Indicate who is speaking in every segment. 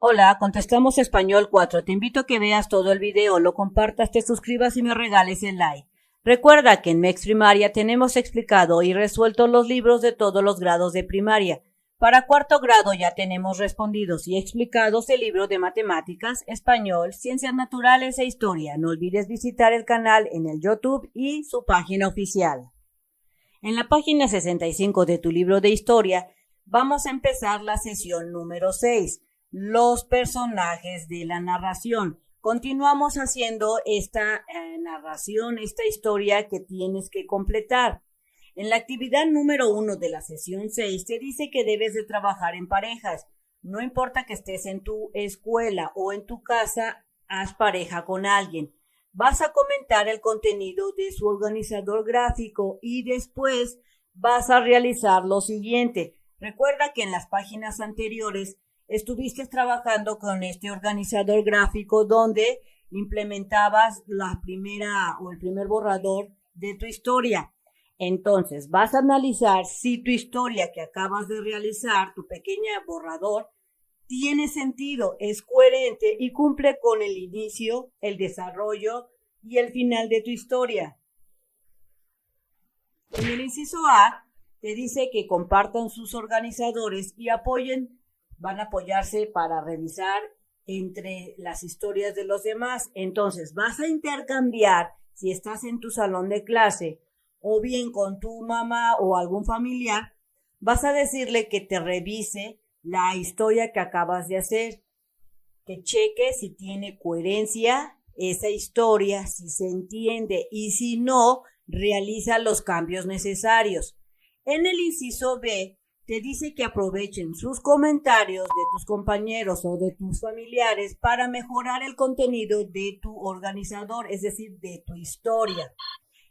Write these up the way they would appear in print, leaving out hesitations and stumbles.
Speaker 1: Hola, contestamos español 4. Te invito a que veas todo el video, lo compartas, te suscribas y me regales el like. Recuerda que en MEX Primaria tenemos explicado y resuelto los libros de todos los grados de primaria. Para cuarto grado ya tenemos respondidos y explicados el libro de matemáticas, español, ciencias naturales e historia. No olvides visitar el canal en el YouTube y su página oficial. En la página 65 de tu libro de historia vamos a empezar la sesión número 6. Los personajes de la narración. Continuamos haciendo esta narración, esta historia que tienes que completar. En la actividad número 1 de la sesión 6 te dice que debes de trabajar en parejas. No importa que estés en tu escuela o en tu casa, haz pareja con alguien. Vas a comentar el contenido de su organizador gráfico y después vas a realizar lo siguiente. Recuerda que en las páginas anteriores estuviste trabajando con este organizador gráfico donde implementabas la primera o el primer borrador de tu historia. Entonces, vas a analizar si tu historia que acabas de realizar, tu pequeña borrador, tiene sentido, es coherente y cumple con el inicio, el desarrollo y el final de tu historia. En el inciso A, te dice que compartan sus organizadores y van a apoyarse para revisar entre las historias de los demás. Entonces, vas a intercambiar, si estás en tu salón de clase o bien con tu mamá o algún familiar, vas a decirle que te revise la historia que acabas de hacer, que cheque si tiene coherencia esa historia, si se entiende y si no, realiza los cambios necesarios. En el inciso B, te dice que aprovechen sus comentarios de tus compañeros o de tus familiares para mejorar el contenido de tu organizador, es decir, de tu historia.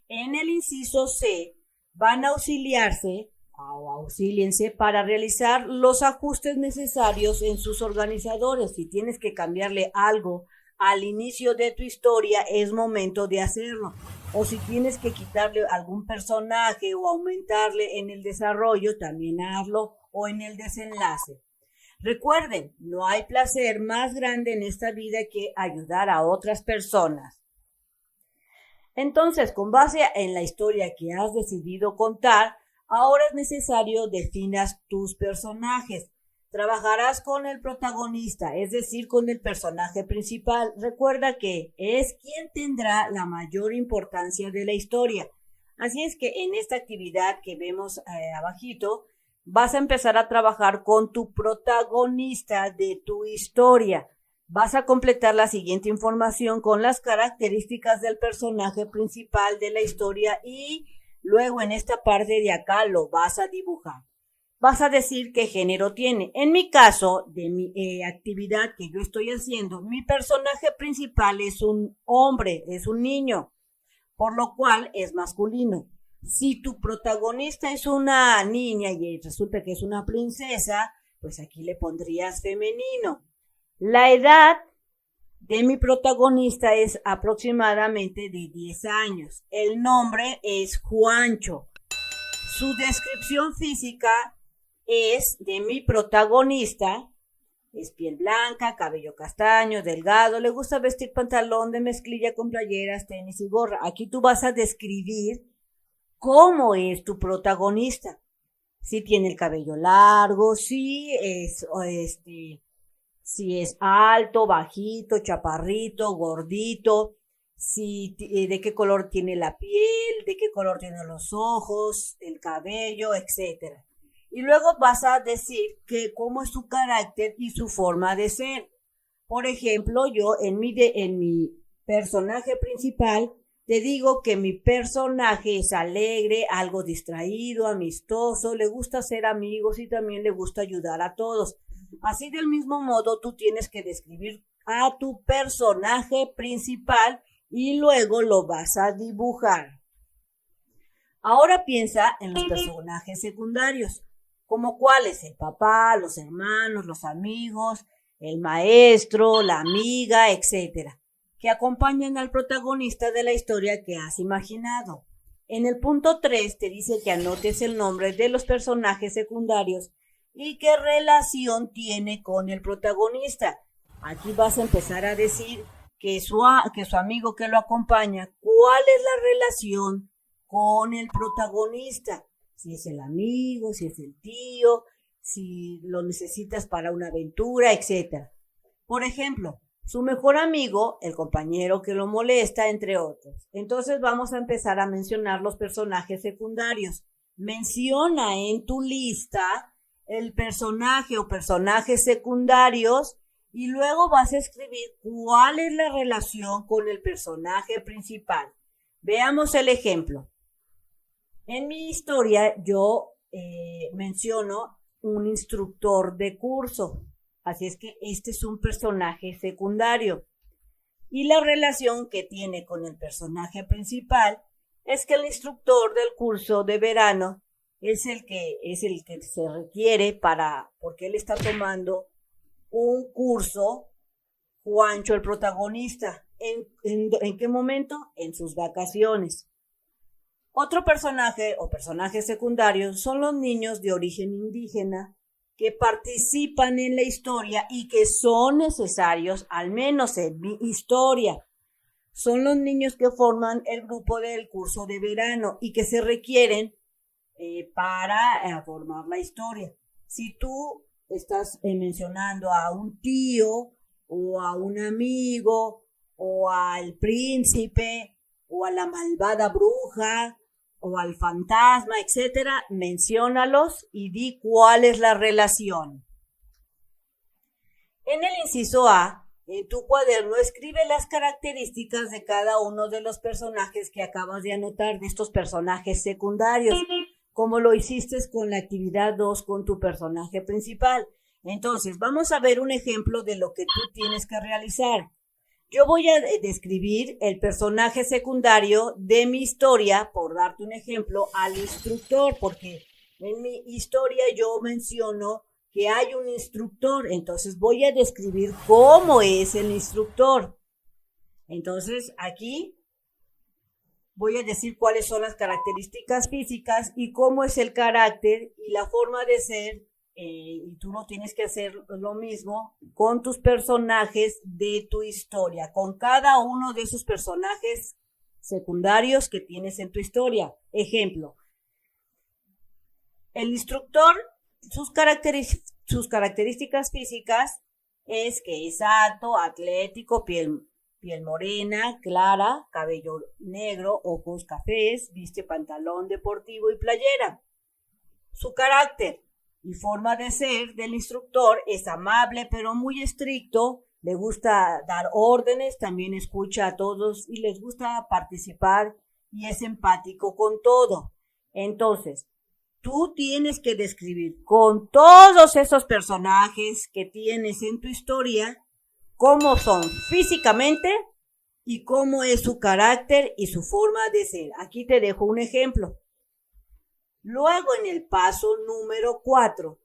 Speaker 1: En el inciso C, van a auxiliarse o auxíliense para realizar los ajustes necesarios en sus organizadores. Si tienes que cambiarle algo al inicio de tu historia, es momento de hacerlo. O si tienes que quitarle algún personaje o aumentarle en el desarrollo, también hazlo, o en el desenlace. Recuerden, no hay placer más grande en esta vida que ayudar a otras personas. Entonces, con base en la historia que has decidido contar, ahora es necesario definas tus personajes. Trabajarás con el protagonista, es decir, con el personaje principal. Recuerda que es quien tendrá la mayor importancia de la historia. Así es que en esta actividad que vemos abajito, vas a empezar a trabajar con tu protagonista de tu historia. Vas a completar la siguiente información con las características del personaje principal de la historia y luego en esta parte de acá lo vas a dibujar. Vas a decir qué género tiene. En mi caso, de mi actividad que yo estoy haciendo, mi personaje principal es un hombre, es un niño, por lo cual es masculino. Si tu protagonista es una niña y resulta que es una princesa, pues aquí le pondrías femenino. La edad de mi protagonista es aproximadamente de 10 años. El nombre es Juancho. Su descripción física es de mi protagonista, es piel blanca, cabello castaño, delgado, le gusta vestir pantalón de mezclilla con playeras, tenis y gorra. Aquí tú vas a describir cómo es tu protagonista. Si tiene el cabello largo, si es alto, bajito, chaparrito, gordito, de qué color tiene la piel, de qué color tienen los ojos, el cabello, etcétera. Y luego vas a decir cómo es su carácter y su forma de ser. Por ejemplo, yo en mi personaje principal te digo que mi personaje es alegre, algo distraído, amistoso, le gusta ser amigos y también le gusta ayudar a todos. Así del mismo modo tú tienes que describir a tu personaje principal y luego lo vas a dibujar. Ahora piensa en los personajes secundarios. ¿Como cuáles? El papá, los hermanos, los amigos, el maestro, la amiga, etcétera, que acompañan al protagonista de la historia que has imaginado. En el punto 3 te dice que anotes el nombre de los personajes secundarios y qué relación tiene con el protagonista. Aquí vas a empezar a decir que su amigo que lo acompaña, cuál es la relación con el protagonista. Si es el amigo, si es el tío, si lo necesitas para una aventura, etc. Por ejemplo, su mejor amigo, el compañero que lo molesta, entre otros. Entonces vamos a empezar a mencionar los personajes secundarios. Menciona en tu lista el personaje o personajes secundarios y luego vas a escribir cuál es la relación con el personaje principal. Veamos el ejemplo. En mi historia yo menciono un instructor de curso, así es que este es un personaje secundario. Y la relación que tiene con el personaje principal es que el instructor del curso de verano es el que se requiere porque él está tomando un curso, Juancho, el protagonista. ¿En qué momento? En sus vacaciones. Otro personaje o personajes secundarios son los niños de origen indígena que participan en la historia y que son necesarios, al menos en mi historia. Son los niños que forman el grupo del curso de verano y que se requieren para formar la historia. Si tú estás mencionando a un tío o a un amigo o al príncipe o a la malvada bruja o al fantasma, etcétera, menciónalos y di cuál es la relación. En el inciso A, en tu cuaderno, escribe las características de cada uno de los personajes que acabas de anotar, de estos personajes secundarios, como lo hiciste con la actividad 2 con tu personaje principal. Entonces, vamos a ver un ejemplo de lo que tú tienes que realizar. Yo voy a describir el personaje secundario de mi historia, por darte un ejemplo, al instructor, porque en mi historia yo menciono que hay un instructor, entonces voy a describir cómo es el instructor. Entonces, aquí voy a decir cuáles son las características físicas y cómo es el carácter y la forma de ser. Y tú no tienes que hacer lo mismo con tus personajes de tu historia, con cada uno de esos personajes secundarios que tienes en tu historia. Ejemplo, el instructor, sus características físicas es que es alto, atlético, piel morena, clara, cabello negro, ojos cafés, viste pantalón deportivo y playera. Su carácter y forma de ser del instructor es amable pero muy estricto, le gusta dar órdenes, también escucha a todos y les gusta participar y es empático con todo. Entonces, tú tienes que describir con todos esos personajes que tienes en tu historia cómo son físicamente y cómo es su carácter y su forma de ser. Aquí te dejo un ejemplo. Luego, en el paso número 4,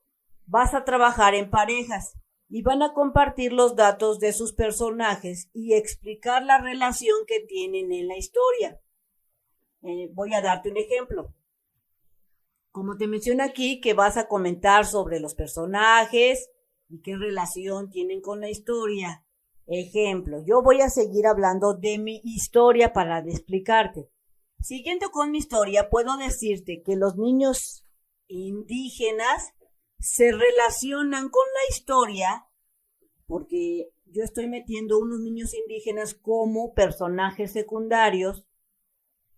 Speaker 1: vas a trabajar en parejas y van a compartir los datos de sus personajes y explicar la relación que tienen en la historia. Voy a darte un ejemplo. Como te menciono aquí, que vas a comentar sobre los personajes y qué relación tienen con la historia. Ejemplo, yo voy a seguir hablando de mi historia para explicarte. Siguiendo con mi historia, puedo decirte que los niños indígenas se relacionan con la historia porque yo estoy metiendo unos niños indígenas como personajes secundarios,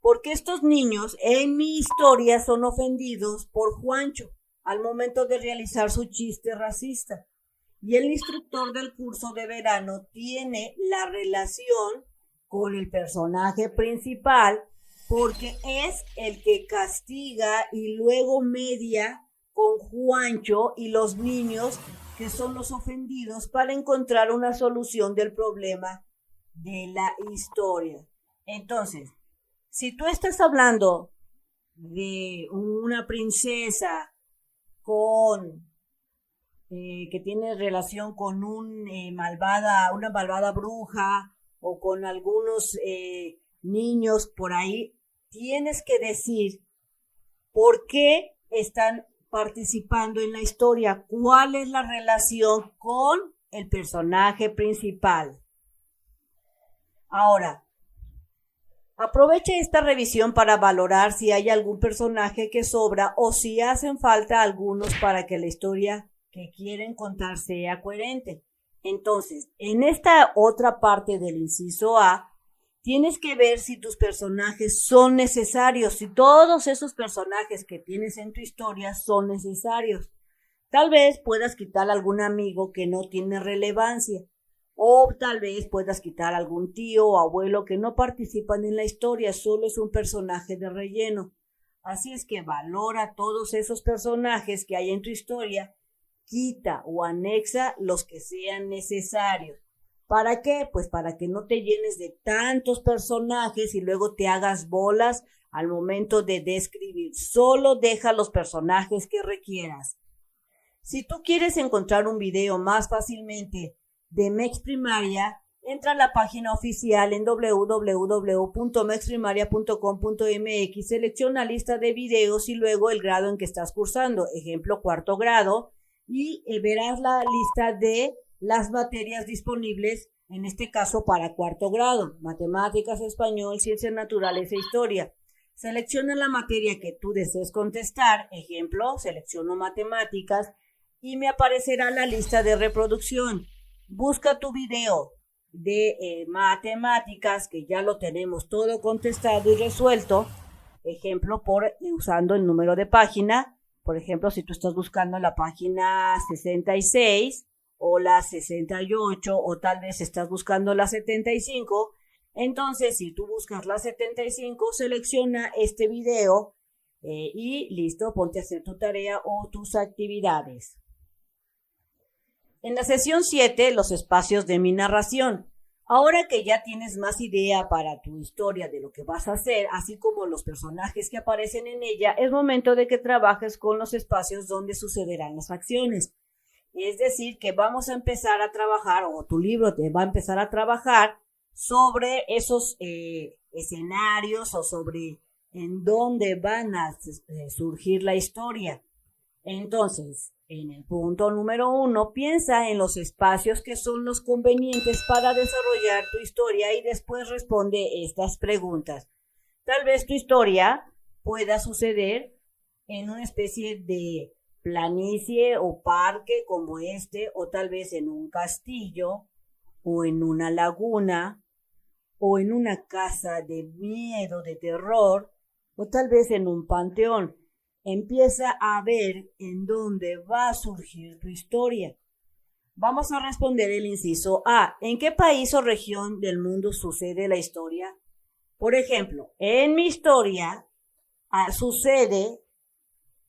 Speaker 1: porque estos niños en mi historia son ofendidos por Juancho al momento de realizar su chiste racista. Y el instructor del curso de verano tiene la relación con el personaje principal porque es el que castiga y luego media con Juancho y los niños que son los ofendidos para encontrar una solución del problema de la historia. Entonces, si tú estás hablando de una princesa que tiene relación con una malvada bruja o con algunos niños por ahí, tienes que decir por qué están participando en la historia? ¿Cuál es la relación con el personaje principal? Ahora, aproveche esta revisión para valorar si hay algún personaje que sobra o si hacen falta algunos para que la historia que quieren contar sea coherente. Entonces, en esta otra parte del inciso A, tienes que ver si tus personajes son necesarios, si todos esos personajes que tienes en tu historia son necesarios. Tal vez puedas quitar algún amigo que no tiene relevancia, o tal vez puedas quitar algún tío o abuelo que no participan en la historia, solo es un personaje de relleno. Así es que valora todos esos personajes que hay en tu historia, quita o anexa los que sean necesarios. ¿Para qué? Pues para que no te llenes de tantos personajes y luego te hagas bolas al momento de describir. Solo deja los personajes que requieras. Si tú quieres encontrar un video más fácilmente de MEX Primaria, entra a la página oficial en www.mexprimaria.com.mx, selecciona lista de videos y luego el grado en que estás cursando, ejemplo, cuarto grado, y verás la lista de las materias disponibles, en este caso para cuarto grado, matemáticas, español, ciencias naturales e historia. Selecciona la materia que tú desees contestar, ejemplo, selecciono matemáticas y me aparecerá la lista de reproducción. Busca tu video de matemáticas, que ya lo tenemos todo contestado y resuelto, ejemplo, usando el número de página. Por ejemplo, si tú estás buscando la página 66 o la 68 o tal vez estás buscando la 75, entonces si tú buscas la 75, selecciona este video y listo, ponte a hacer tu tarea o tus actividades. En la sesión 7, los espacios de mi narración. Ahora que ya tienes más idea para tu historia de lo que vas a hacer, así como los personajes que aparecen en ella, es momento de que trabajes con los espacios donde sucederán las acciones. Es decir, que vamos a empezar a trabajar, o tu libro te va a empezar a trabajar sobre esos escenarios o sobre en dónde van a surgir la historia. Entonces, en el punto número 1, piensa en los espacios que son los convenientes para desarrollar tu historia y después responde estas preguntas. Tal vez tu historia pueda suceder en una especie de planicie o parque como este, o tal vez en un castillo, o en una laguna, o en una casa de miedo, de terror, o tal vez en un panteón. Empieza a ver en dónde va a surgir tu historia. Vamos a responder el inciso A. ¿En qué país o región del mundo sucede la historia? Por ejemplo, en mi historia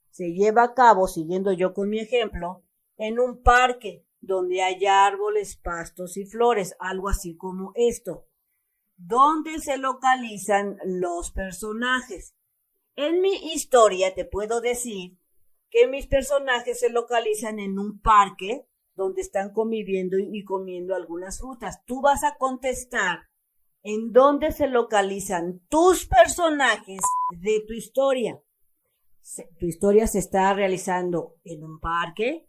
Speaker 1: se lleva a cabo, siguiendo yo con mi ejemplo, en un parque donde hay árboles, pastos y flores, algo así como esto. ¿Dónde se localizan los personajes? En mi historia te puedo decir que mis personajes se localizan en un parque donde están conviviendo y comiendo algunas frutas. Tú vas a contestar en dónde se localizan tus personajes de tu historia. Tu historia se está realizando en un parque,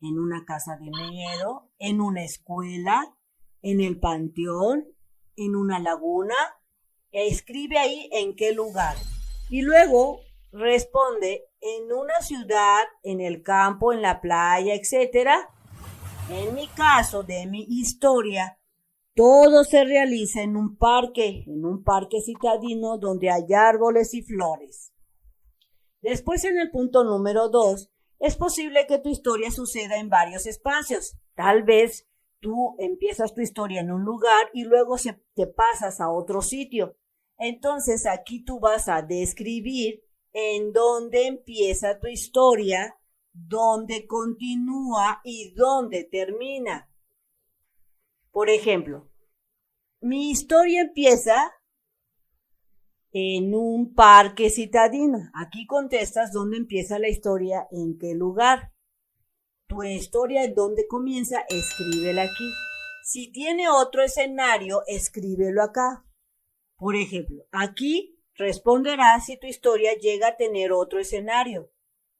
Speaker 1: en una casa de miedo, en una escuela, en el panteón, en una laguna. Escribe ahí en qué lugar. Y luego responde en una ciudad, en el campo, en la playa, etc. En mi caso, de mi historia, todo se realiza en un parque citadino donde hay árboles y flores. Después, en el punto número 2, es posible que tu historia suceda en varios espacios. Tal vez tú empiezas tu historia en un lugar y luego te pasas a otro sitio. Entonces aquí tú vas a describir en dónde empieza tu historia, dónde continúa y dónde termina. Por ejemplo, mi historia empieza en un parque citadino. Aquí contestas dónde empieza la historia, en qué lugar. Tu historia, en dónde comienza, escríbela aquí. Si tiene otro escenario, escríbelo acá. Por ejemplo, aquí responderás si tu historia llega a tener otro escenario.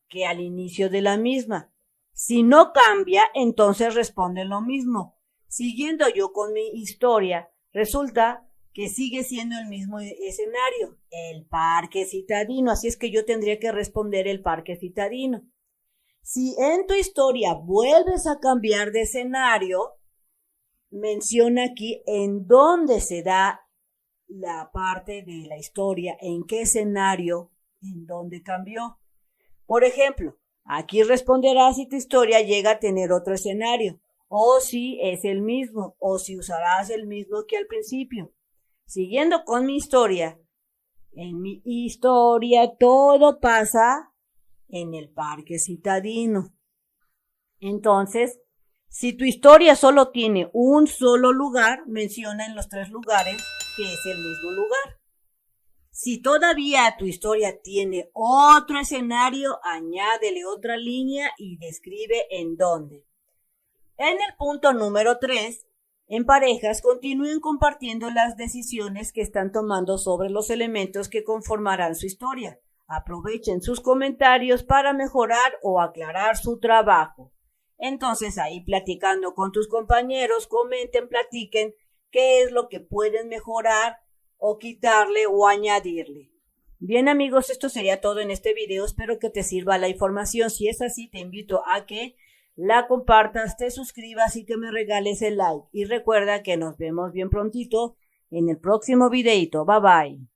Speaker 1: que al inicio de la misma. Si no cambia, entonces responde lo mismo. Siguiendo yo con mi historia, resulta que sigue siendo el mismo escenario, el parque citadino, así es que yo tendría que responder el parque citadino. Si en tu historia vuelves a cambiar de escenario, menciona aquí en dónde se da la parte de la historia, en qué escenario, en dónde cambió. Por ejemplo, aquí responderás si tu historia llega a tener otro escenario, o si es el mismo, o si usarás el mismo que al principio. Siguiendo con mi historia, en mi historia todo pasa en el parque citadino. Entonces, si tu historia solo tiene un solo lugar, menciona en los 3 lugares que es el mismo lugar. Si todavía tu historia tiene otro escenario, añádele otra línea y describe en dónde. En el punto número 3, en parejas continúen compartiendo las decisiones que están tomando sobre los elementos que conformarán su historia. Aprovechen sus comentarios para mejorar o aclarar su trabajo. Entonces ahí platicando con tus compañeros, comenten, platiquen qué es lo que pueden mejorar o quitarle o añadirle. Bien amigos, esto sería todo en este video. Espero que te sirva la información. Si es así, te invito a que la compartas, te suscribas y que me regales el like. Y recuerda que nos vemos bien prontito en el próximo videito. Bye bye.